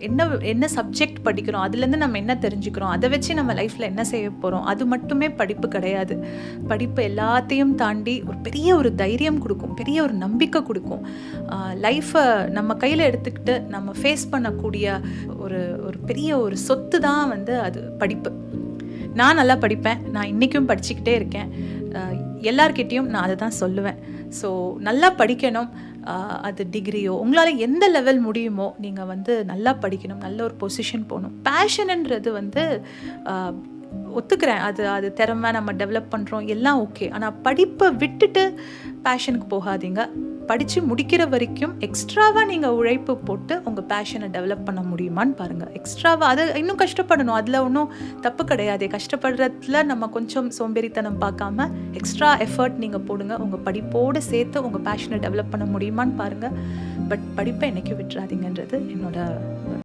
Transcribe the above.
என்ன என்ன சப்ஜெக்ட் படிக்கிறோம், அதுலேருந்து நம்ம என்ன தெரிஞ்சுக்கிறோம், அதை வச்சு நம்ம லைஃப்பில் என்ன செய்ய போகிறோம், அது மட்டுமே படிப்பு கிடையாது. படிப்பு எல்லாத்தையும் தாண்டி ஒரு தைரியம் கொடுக்கும், பெரிய ஒரு நம்பிக்கை கொடுக்கும். லைஃப்பை நம்ம கையில் எடுத்துக்கிட்டு நம்ம ஃபேஸ் பண்ணக்கூடிய ஒரு ஒரு பெரிய ஒரு சொத்து தான் வந்து அது படிப்பு. நான் நல்லா படிப்பேன், நான் இன்றைக்கும் படிச்சுக்கிட்டே இருக்கேன். எல்லார்கிட்டேயும் நான் அதை தான் சொல்லுவேன். ஸோ நல்லா படிக்கணும். அது டிகிரியோ உங்களால் எந்த லெவல் முடியுமோ நீங்கள் வந்து நல்லா படிக்கணும், நல்ல ஒரு பொசிஷன் போகணும். பேஷனுன்றது வந்து ஒத்துக்கிறேன், அது திறமை நம்ம டெவலப் பண்ணுறோம், எல்லாம் ஓகே. ஆனால் படிப்பை விட்டுட்டு பேஷனுக்கு போகாதீங்க. படித்து முடிக்கிற வரைக்கும் எக்ஸ்ட்ராவாக நீங்கள் உழைப்பு போட்டு உங்கள் பேஷனை டெவலப் பண்ண முடியுமான்னு பாருங்கள். எக்ஸ்ட்ராவாக அது இன்னும் கஷ்டப்படணும், அதில் ஒன்றும் தப்பு கிடையாது. கஷ்டப்படுறதுல நம்ம கொஞ்சம் சோம்பேறித்தனம் பார்க்காம எக்ஸ்ட்ரா எஃபர்ட் நீங்கள் போடுங்க. உங்கள் படிப்போடு சேர்த்து உங்கள் பேஷனை டெவலப் பண்ண முடியுமான்னு பாருங்கள். பட் படிப்பை என்றைக்கும் விட்டுறாதீங்கன்றது என்னோட